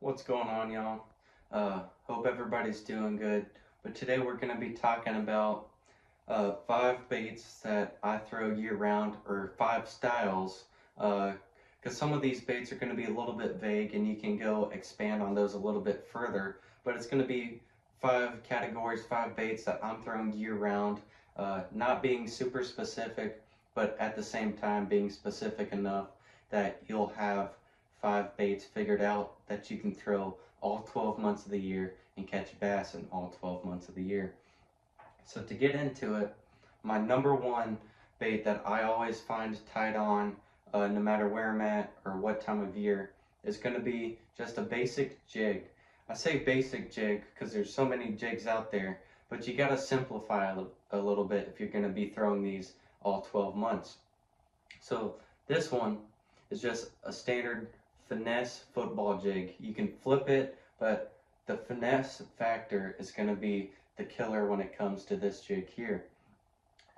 What's going on, y'all? Hope everybody's doing good. But today we're going to be talking about five baits that I throw year round, or five styles. Because some of these baits are going to be a little bit vague, and you can go expand on those a little bit further. But it's going to be five categories, five baits that I'm throwing year round, not being super specific, but at the same time being specific enough that you'll have five baits figured out that you can throw all 12 months of the year and catch bass in all 12 months of the year. So to get into it, my number one bait that I always find tied on, no matter where I'm at or what time of year, is going to be just a basic jig. I say basic jig because there's so many jigs out there, but you got to simplify a little bit if you're going to be throwing these all 12 months. So this one is just a standard finesse football jig. You can flip it, but the finesse factor is going to be the killer when it comes to this jig here.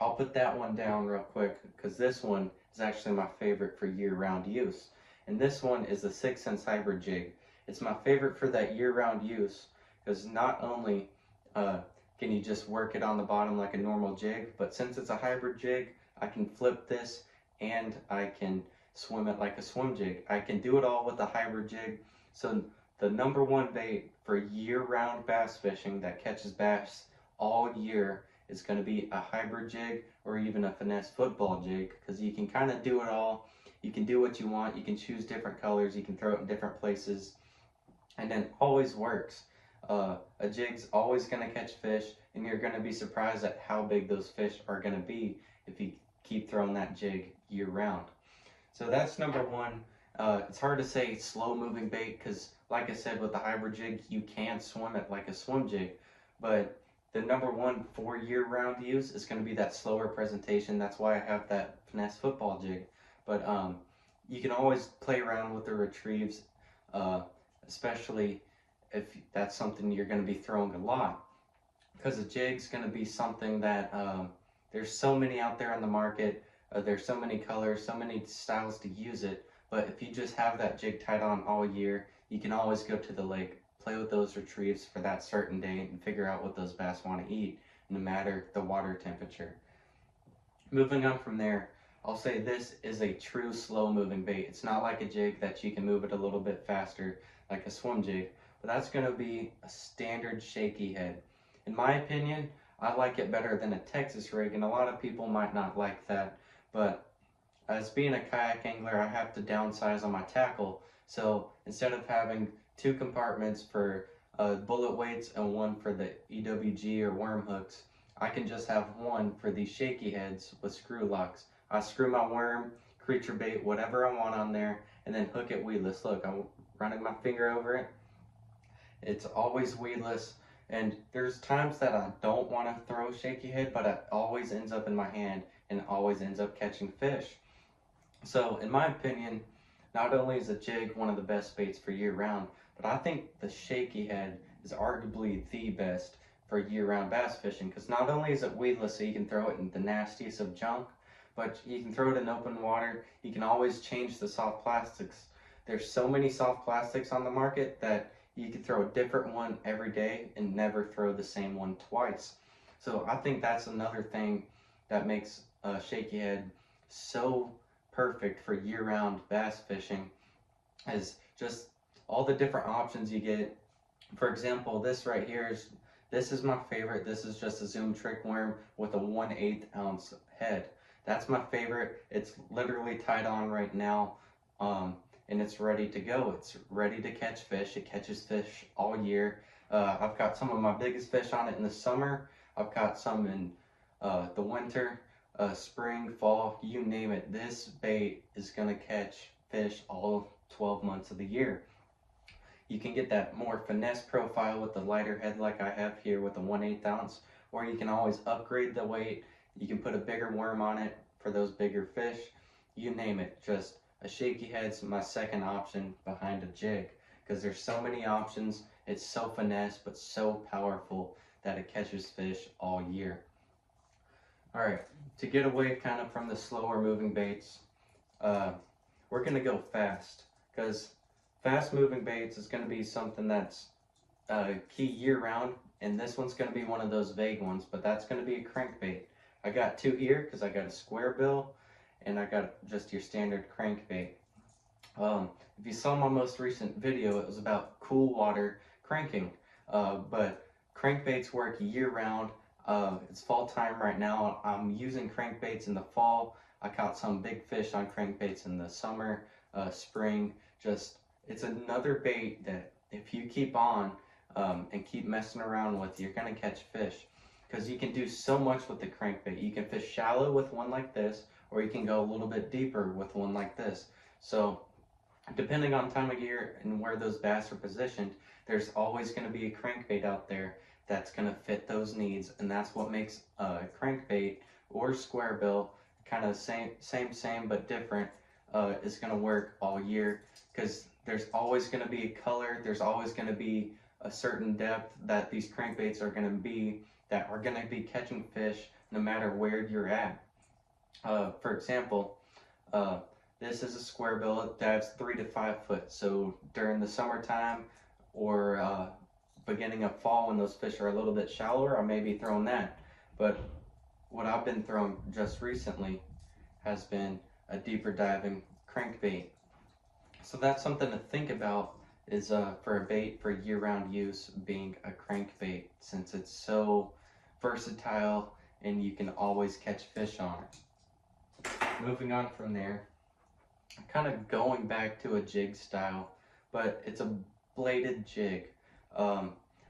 I'll put that one down real quick because this one is actually my favorite for year-round use. And this one is the 6 Sense Hybrid jig. It's my favorite for that year-round use because not only can you just work it on the bottom like a normal jig, but since it's a hybrid jig, I can flip this and I can swim it like a swim jig. I can do it all with a hybrid jig. So the number one bait for year-round bass fishing that catches bass all year is going to be a hybrid jig or even a finesse football jig, because you can kind of do it all. You can do what you want. You can choose different colors. You can throw it in different places, and then always works. A jig's always going to catch fish, and you're going to be surprised at how big those fish are going to be if you keep throwing that jig year round. So that's number one. It's hard to say slow moving bait because, like I said, with the hybrid jig, you can swim it like a swim jig. But the number one for year round use is going to be that slower presentation. That's why I have that finesse football jig. But you can always play around with the retrieves, uh, especially if that's something you're going to be throwing a lot. Because a jig's going to be something that there's so many out there on the market. There's so many colors, so many styles to use it. But if you just have that jig tied on all year, you can always go to the lake, play with those retrieves for that certain day, and figure out what those bass want to eat, no matter the water temperature. Moving on from there, I'll say this is a true slow moving bait. It's not like a jig that you can move it a little bit faster like a swim jig, but that's going to be a standard shaky head. In my opinion, I like it better than a Texas rig, and a lot of people might not like that, but as being a kayak angler, I have to downsize on my tackle. So instead of having two compartments for bullet weights and one for the EWG or worm hooks, I can just have one for these shaky heads with screw locks. I screw my worm, creature bait, whatever I want on there, and then hook it weedless. Look, I'm running my finger over it. It's always weedless. And there's times that I don't want to throw shaky head, but it always ends up in my hand and always ends up catching fish. So, in my opinion, not only is a jig one of the best baits for year round, but I think the shaky head is arguably the best for year round bass fishing, because not only is it weedless, so you can throw it in the nastiest of junk, but you can throw it in open water. You can always change the soft plastics. There's so many soft plastics on the market that you can throw a different one every day and never throw the same one twice. So I think that's another thing that makes shaky head so perfect for year-round bass fishing, is just all the different options you get. For example, this is my favorite. This is just a Zoom trick worm with a 1/8 ounce head. That's my favorite. It's literally tied on right now, and it's ready to go. It's ready to catch fish. It catches fish all year. I've got some of my biggest fish on it in the summer. I've got some in the winter, spring, fall, you name it. This bait is going to catch fish all 12 months of the year. You can get that more finesse profile with the lighter head like I have here with the 1/8 ounce, or you can always upgrade the weight. You can put a bigger worm on it for those bigger fish. You name it. Just a shaky head's my second option behind a jig, because there's so many options. It's so finesse but so powerful that it catches fish all year. All right, to get away kind of from the slower moving baits, uh, we're gonna go fast, because Fast moving baits is going to be something that's key year round, and this one's going to be one of those vague ones, but that's going to be a crankbait. I got two here because I got a square bill and I got just your standard crankbait. If you saw my most recent video, it was about cool water cranking, but crankbaits work year round. It's fall time right now. I'm using crankbaits in the fall. I caught some big fish on crankbaits in the summer, spring. Just, it's another bait that if you keep on and keep messing around with, you're gonna catch fish. Because you can do so much with the crankbait. You can fish shallow with one like this, or you can go a little bit deeper with one like this. So depending on time of year and where those bass are positioned, there's always going to be a crankbait out there that's going to fit those needs, and that's what makes a crankbait or square bill kind of same but different. Is going to work all year because there's always going to be a color, there's always going to be a certain depth that these crankbaits are going to be that are going to be catching fish no matter where you're at. For example, this is a square bill that's 3 to 5 foot. So during the summertime or beginning of fall when those fish are a little bit shallower, I may be throwing that. But what I've been throwing just recently has been a deeper diving crankbait. So that's something to think about is for a bait for year-round use being a crankbait, since it's so versatile and you can always catch fish on it. Moving on from there, kind of going back to a jig style, but it's a bladed jig.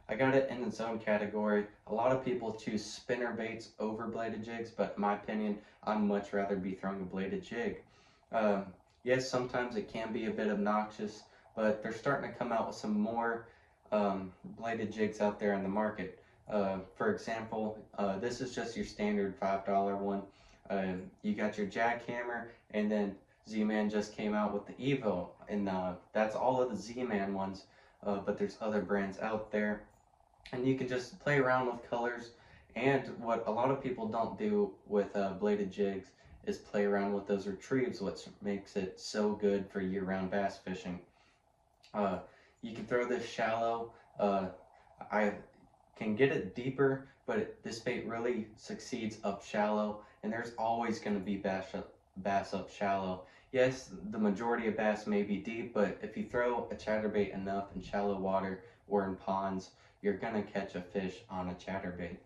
I got it in its own category. A lot of people choose spinner baits over bladed jigs, but in my opinion, I'd much rather be throwing a bladed jig. Yes, sometimes it can be a bit obnoxious, but they're starting to come out with some more bladed jigs out there in the market. For example, this is just your standard $5 one. You got your jackhammer, and then Z-Man just came out with the Evo, and that's all of the Z-Man ones, but there's other brands out there. And you can just play around with colors, and what a lot of people don't do with bladed jigs is play around with those retrieves, which makes it so good for year-round bass fishing. You can throw this shallow. I can get it deeper, but this bait really succeeds up shallow, and there's always going to be bass up shallow. Yes, the majority of bass may be deep, but if you throw a chatterbait enough in shallow water or in ponds, you're gonna catch a fish on a chatterbait.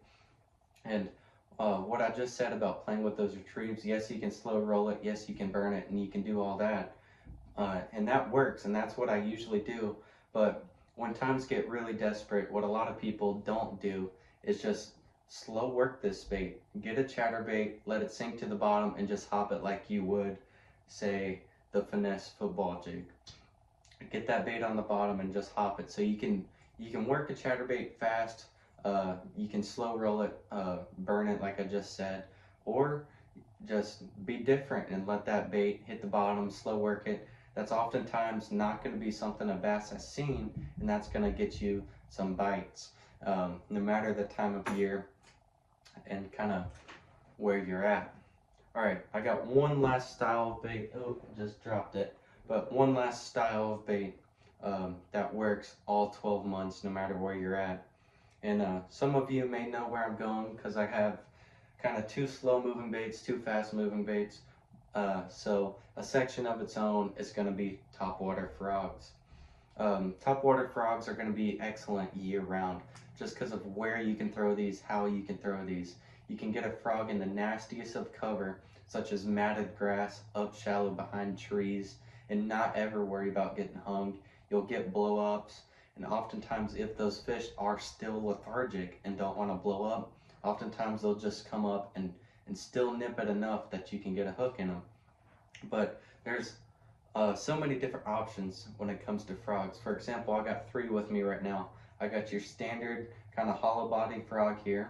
And what I just said about playing with those retrieves, yes, you can slow roll it, yes, you can burn it, and you can do all that. And that works, and that's what I usually do. But when times get really desperate, what a lot of people don't do is just slow work this bait. Get a chatterbait, let it sink to the bottom, and just hop it like you would, say, the finesse football jig. Get that bait on the bottom and just hop it. So you can work a chatterbait fast. You can slow roll it, burn it like I just said, or just be different and let that bait hit the bottom, slow work it. That's oftentimes not going to be something a bass has seen, and that's going to get you some bites, no matter the time of year and kind of where you're at. All right, I got one last style of bait. Oh, just dropped it. But one last style of bait that works all 12 months, no matter where you're at. And some of you may know where I'm going because I have kind of two slow moving baits, two fast moving baits. So a section of its own is going to be topwater frogs. Topwater frogs are going to be excellent year round just because of where you can throw these, how you can throw these. You can get a frog in the nastiest of cover, such as matted grass, up shallow behind trees, and not ever worry about getting hung. You'll get blow-ups, and oftentimes if those fish are still lethargic and don't want to blow up, oftentimes they'll just come up and still nip it enough that you can get a hook in them. But there's so many different options when it comes to frogs. For example, I got 3 with me right now. I got your standard kind of hollow body frog here.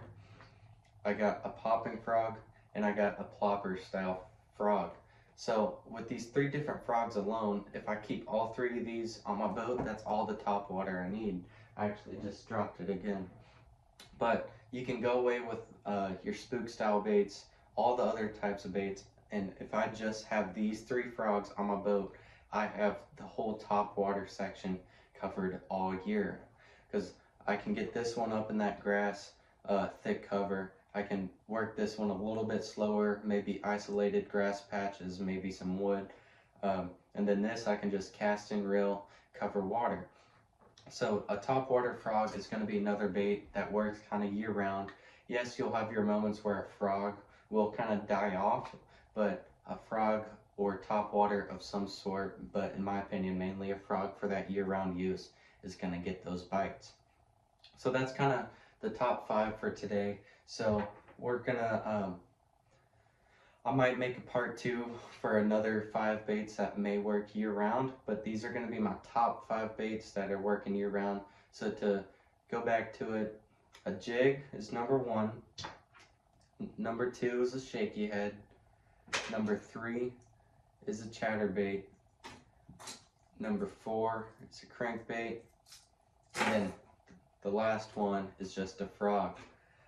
I got a popping frog, and I got a plopper style frog. So with these 3 different frogs alone, if I keep all 3 of these on my boat, that's all the top water I need. I actually just dropped it again. But you can go away with your spook style baits, all the other types of baits, and if I just have these 3 frogs on my boat, I have the whole top water section covered all year, because I can get this one up in that grass, thick cover. I can work this one a little bit slower, maybe isolated grass patches, maybe some wood, and then this I can just cast and reel, cover water. So a topwater frog is going to be another bait that works kind of year round. Yes, you'll have your moments where a frog will kind of die off, but a frog or topwater of some sort, but in my opinion, mainly a frog for that year round use, is going to get those bites. So that's kind of the top 5 for today. So we're going to I might make a part 2 for another 5 baits that may work year round, but these are going to be my top 5 baits that are working year round. So to go back to it, a jig is number 1, number 2 is a shaky head, number 3 is a chatterbait, number 4 is a crankbait, and then the last one is just a frog.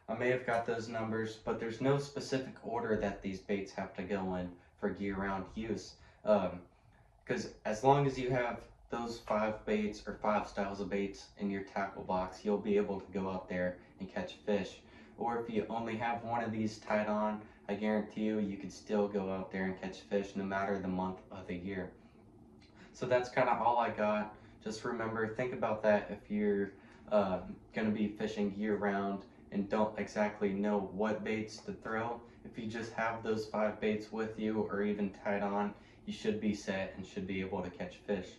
I may have got those numbers, but there's no specific order that these baits have to go in for year-round use. Because as long as you have those 5 baits or 5 styles of baits in your tackle box, you'll be able to go out there and catch fish. Or if you only have one of these tied on, I guarantee you could still go out there and catch fish no matter the month of the year. So that's kind of all I got. Just remember, think about that if you're going to be fishing year-round and don't exactly know what baits to throw. If you just have those 5 baits with you or even tied on, you should be set and should be able to catch fish.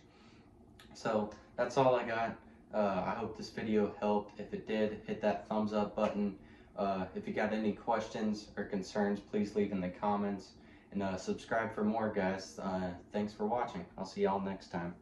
So that's all I got. I hope this video helped. If it did, hit that thumbs up button. If you got any questions or concerns, please leave in the comments. And subscribe for more, guys. Thanks for watching. I'll see y'all next time.